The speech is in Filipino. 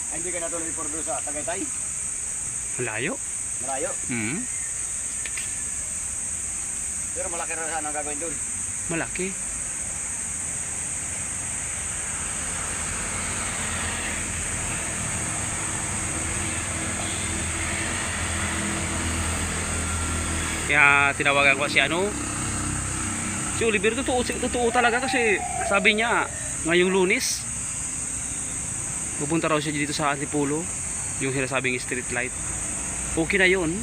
Ay, hindi ka natuloy por doon sa Tagaytay? Malayo. Malayo. Hmm. Pero malaki rin sana ang gagawin doon. Malaki. Kaya tinawagan ko si si Oliver, totoo talaga kasi sabi niya ngayong Lunes pupunta raw siya dito sa Antipolo, yung sinasabing street light. Okay na yun.